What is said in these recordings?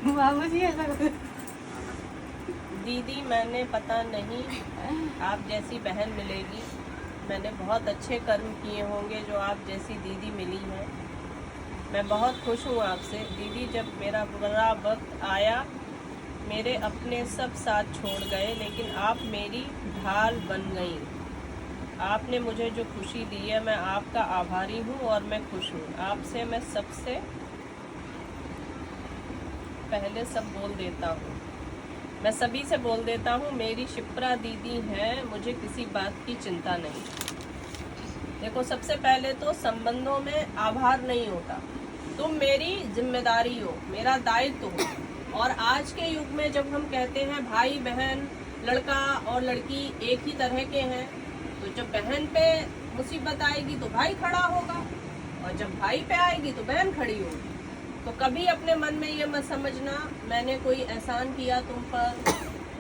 बाबूजी ऐसा दीदी मैंने पता नहीं आप जैसी बहन मिलेगी। मैंने बहुत अच्छे कर्म किए होंगे जो आप जैसी दीदी मिली है। मैं बहुत खुश हूँ आपसे दीदी। जब मेरा बुरा वक्त आया मेरे अपने सब साथ छोड़ गए, लेकिन आप मेरी ढाल बन गई। आपने मुझे जो खुशी दी है मैं आपका आभारी हूँ और मैं खुश हूँ आपसे। मैं सबसे पहले सब बोल देता हूँ, मैं सभी से बोल देता हूँ मेरी शिप्रा दीदी है, मुझे किसी बात की चिंता नहीं। देखो सबसे पहले तो संबंधों में आभार नहीं होता, तुम मेरी जिम्मेदारी हो, मेरा दायित्व हो। और आज के युग में जब हम कहते हैं भाई बहन, लड़का और लड़की एक ही तरह के हैं, तो जब बहन पे मुसीबत आएगी तो भाई खड़ा होगा और जब भाई पे आएगी तो बहन खड़ी होगी। तो कभी अपने मन में ये मत समझना मैंने कोई एहसान किया तुम पर,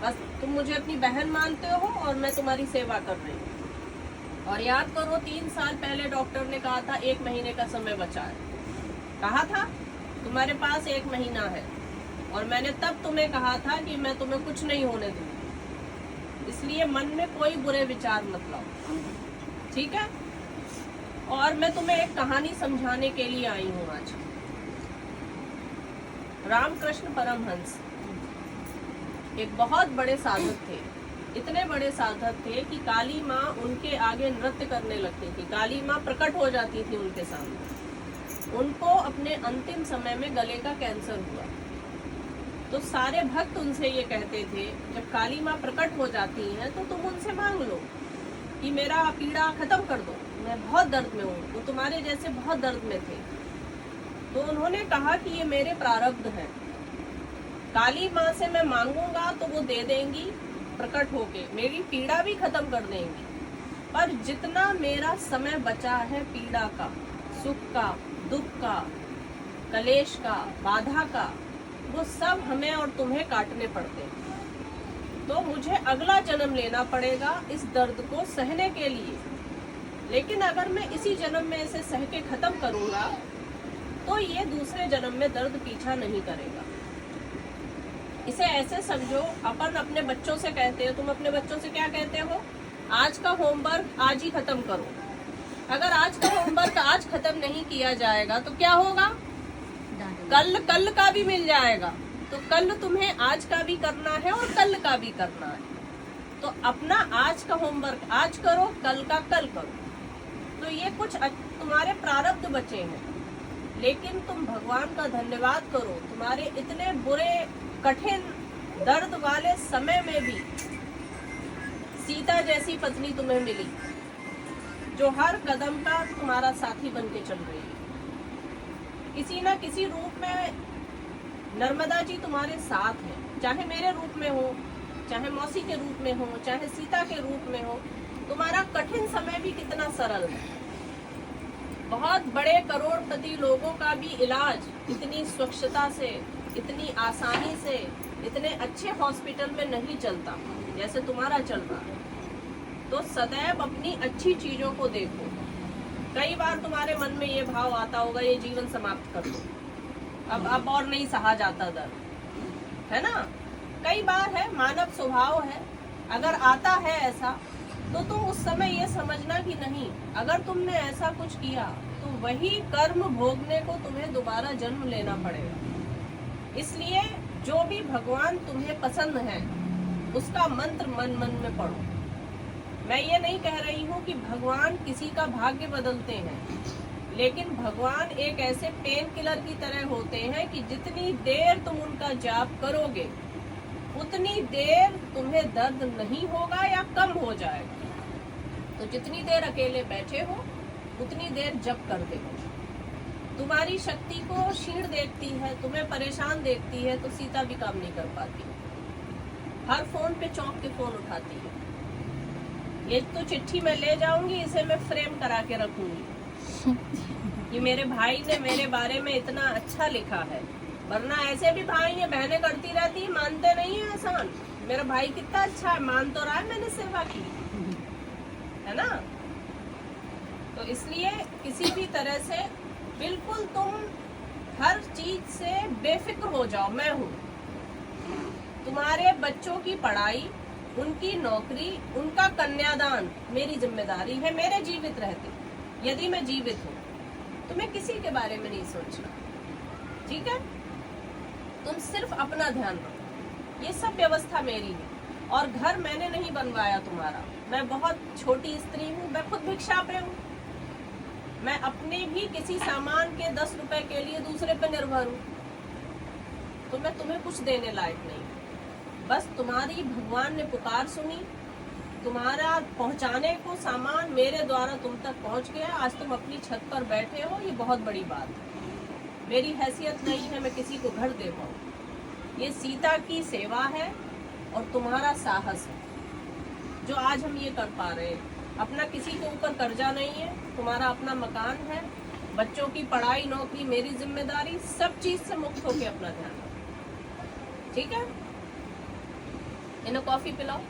बस तुम मुझे अपनी बहन मानते हो और मैं तुम्हारी सेवा कर रही हूँ। और याद करो 3 साल पहले डॉक्टर ने कहा था 1 महीने का समय बचा है, कहा था तुम्हारे पास 1 महीना है, और मैंने तब तुम्हें कहा था कि मैं तुम्हें कुछ नहीं होने दूंगी। इसलिए मन में कोई बुरे विचार मत लाओ, ठीक है। और मैं तुम्हें एक कहानी समझाने के लिए आई हूँ आज। रामकृष्ण परमहंस एक बहुत बड़े साधक थे। इतने बड़े साधक थे कि काली माँ उनके आगे नृत्य करने लगती थी, काली माँ प्रकट हो जाती थी उनके सामने। उनको अपने अंतिम समय में गले का कैंसर हुआ, तो सारे भक्त उनसे ये कहते थे जब काली माँ प्रकट हो जाती हैं तो तुम उनसे मांग लो कि मेरा पीड़ा खत्म कर दो, मैं बहुत दर्द में हूँ। वो तुम्हारे जैसे बहुत दर्द में थे। तो उन्होंने कहा कि ये मेरे प्रारब्ध हैं, काली माँ से मैं मांगूंगा तो वो दे देंगी प्रकट होके, मेरी पीड़ा भी खत्म कर देंगी। पर जितना मेरा समय बचा है पीड़ा का, सुख का, दुख का, कलेश का, बाधा का, वो सब हमें और तुम्हें काटने पड़ते हैं। तो मुझे अगला जन्म लेना पड़ेगा इस दर्द को सहने के लिए। लेकिन अगर मैं इसी जन्म में इसे सह के खत्म करूंगा तो ये दूसरे जन्म में दर्द पीछा नहीं करेगा। इसे ऐसे समझो, अपन अपने बच्चों से कहते हो, तुम अपने बच्चों से क्या कहते हो, आज का होमवर्क आज ही खत्म करो। अगर आज का होमवर्क आज खत्म नहीं किया जाएगा तो क्या होगा, कल का भी मिल जाएगा। तो कल तुम्हें आज का भी करना है और कल का भी करना है। तो अपना आज का होमवर्क आज करो, कल का कल करो। तो ये कुछ तुम्हारे प्रारब्ध बचे हैं, लेकिन तुम भगवान का धन्यवाद करो, तुम्हारे इतने बुरे कठिन दर्द वाले समय में भी सीता जैसी पत्नी तुम्हें मिली जो हर कदम का तुम्हारा साथी बन के चल रही है। किसी ना किसी रूप में नर्मदा जी तुम्हारे साथ है, चाहे मेरे रूप में हो, चाहे मौसी के रूप में हो, चाहे सीता के रूप में हो। तुम्हारा कठिन समय भी कितना सरल है। बहुत बड़े करोड़पति लोगों का भी इलाज इतनी स्वच्छता से, इतनी आसानी से, इतने अच्छे हॉस्पिटल में नहीं चलता जैसे तुम्हारा चल रहा है। तो सदैव अपनी अच्छी चीजों को देखो। कई बार तुम्हारे मन में ये भाव आता होगा ये जीवन समाप्त कर दो, अब और नहीं सहा जाता दर्द, है ना। कई बार है, मानव स्वभाव है। अगर आता है ऐसा तो तुम उस समय ये समझना कि नहीं, अगर तुमने ऐसा कुछ किया तो वही कर्म भोगने को तुम्हें दोबारा जन्म लेना पड़ेगा। इसलिए जो भी भगवान तुम्हें पसंद है उसका मंत्र मन मन में पढ़ो। मैं ये नहीं कह रही हूँ कि भगवान किसी का भाग्य बदलते हैं, लेकिन भगवान एक ऐसे पेन किलर की तरह होते हैं कि जितनी देर तुम उनका जाप करोगे उतनी देर तुम्हें दर्द नहीं होगा या कम हो जाएगा। तो जितनी देर अकेले बैठे हो उतनी देर जप कर दो। तुम्हारी शक्ति को क्षीण देखती है, तुम्हें परेशान देखती है, तो सीता भी काम नहीं कर पाती। हर फोन पे चौंक के फोन उठाती है। ये तो चिट्ठी मैं ले जाऊंगी, इसे मैं फ्रेम करा के रखूंगी कि मेरे भाई ने मेरे बारे में इतना अच्छा लिखा है। वरना ऐसे भी भाई या बहनें करती रहती है, मानते नहीं है एहसान। मेरा भाई कितना अच्छा है, मान तो रहा है मैंने सेवा की, है ना। तो इसलिए किसी भी तरह से बिल्कुल तुम हर चीज से बेफिक्र हो जाओ, मैं हूँ। तुम्हारे बच्चों की पढ़ाई, उनकी नौकरी, उनका कन्यादान मेरी जिम्मेदारी है मेरे जीवित रहते। यदि मैं जीवित हूँ तो मैं किसी के बारे में नहीं सोचना, ठीक है? तुम सिर्फ अपना ध्यान रखो। ये सब व्यवस्था मेरी है और घर मैंने नहीं बनवाया तुम्हारा। मैं बहुत छोटी स्त्री हूँ, मैं खुद भिक्षा पे हूँ। मैं अपने भी किसी सामान के 10 रुपए के लिए दूसरे पे निर्भर हूँ, तो मैं तुम्हें कुछ देने लायक नहीं। बस तुम्हारी भगवान ने पुकार सुनी, तुम्हारा पहुंचाने को सामान मेरे द्वारा तुम तक पहुंच गया। आज तुम अपनी छत पर बैठे हो, ये बहुत बड़ी बात है। मेरी हैसियत नहीं है मैं किसी को घर दे पाऊँ। ये सीता की सेवा है और तुम्हारा साहस है जो आज हम ये कर पा रहे हैं। अपना किसी के ऊपर कर्जा नहीं है, तुम्हारा अपना मकान है, बच्चों की पढ़ाई नौकरी मेरी जिम्मेदारी। सब चीज से मुक्त होके अपना ध्यान रखो, ठीक है? इन्हें कॉफी पिलाओ।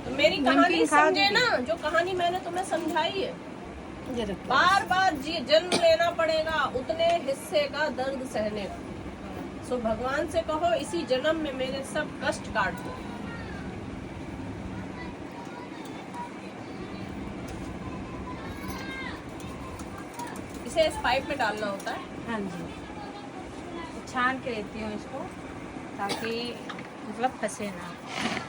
तो मेरी कहानी समझे ना, जो कहानी मैंने तुम्हें समझाई है। बार बार जन्म लेना पड़ेगा उतने हिस्से का दर्द सहने का। सो भगवान से कहो इसी जन्म में मेरे सब कष्ट काट दो। इसे इस पाइप में डालना होता है। हाँ जी, छान के लेती हूँ इसको ताकि मतलब फंसे ना।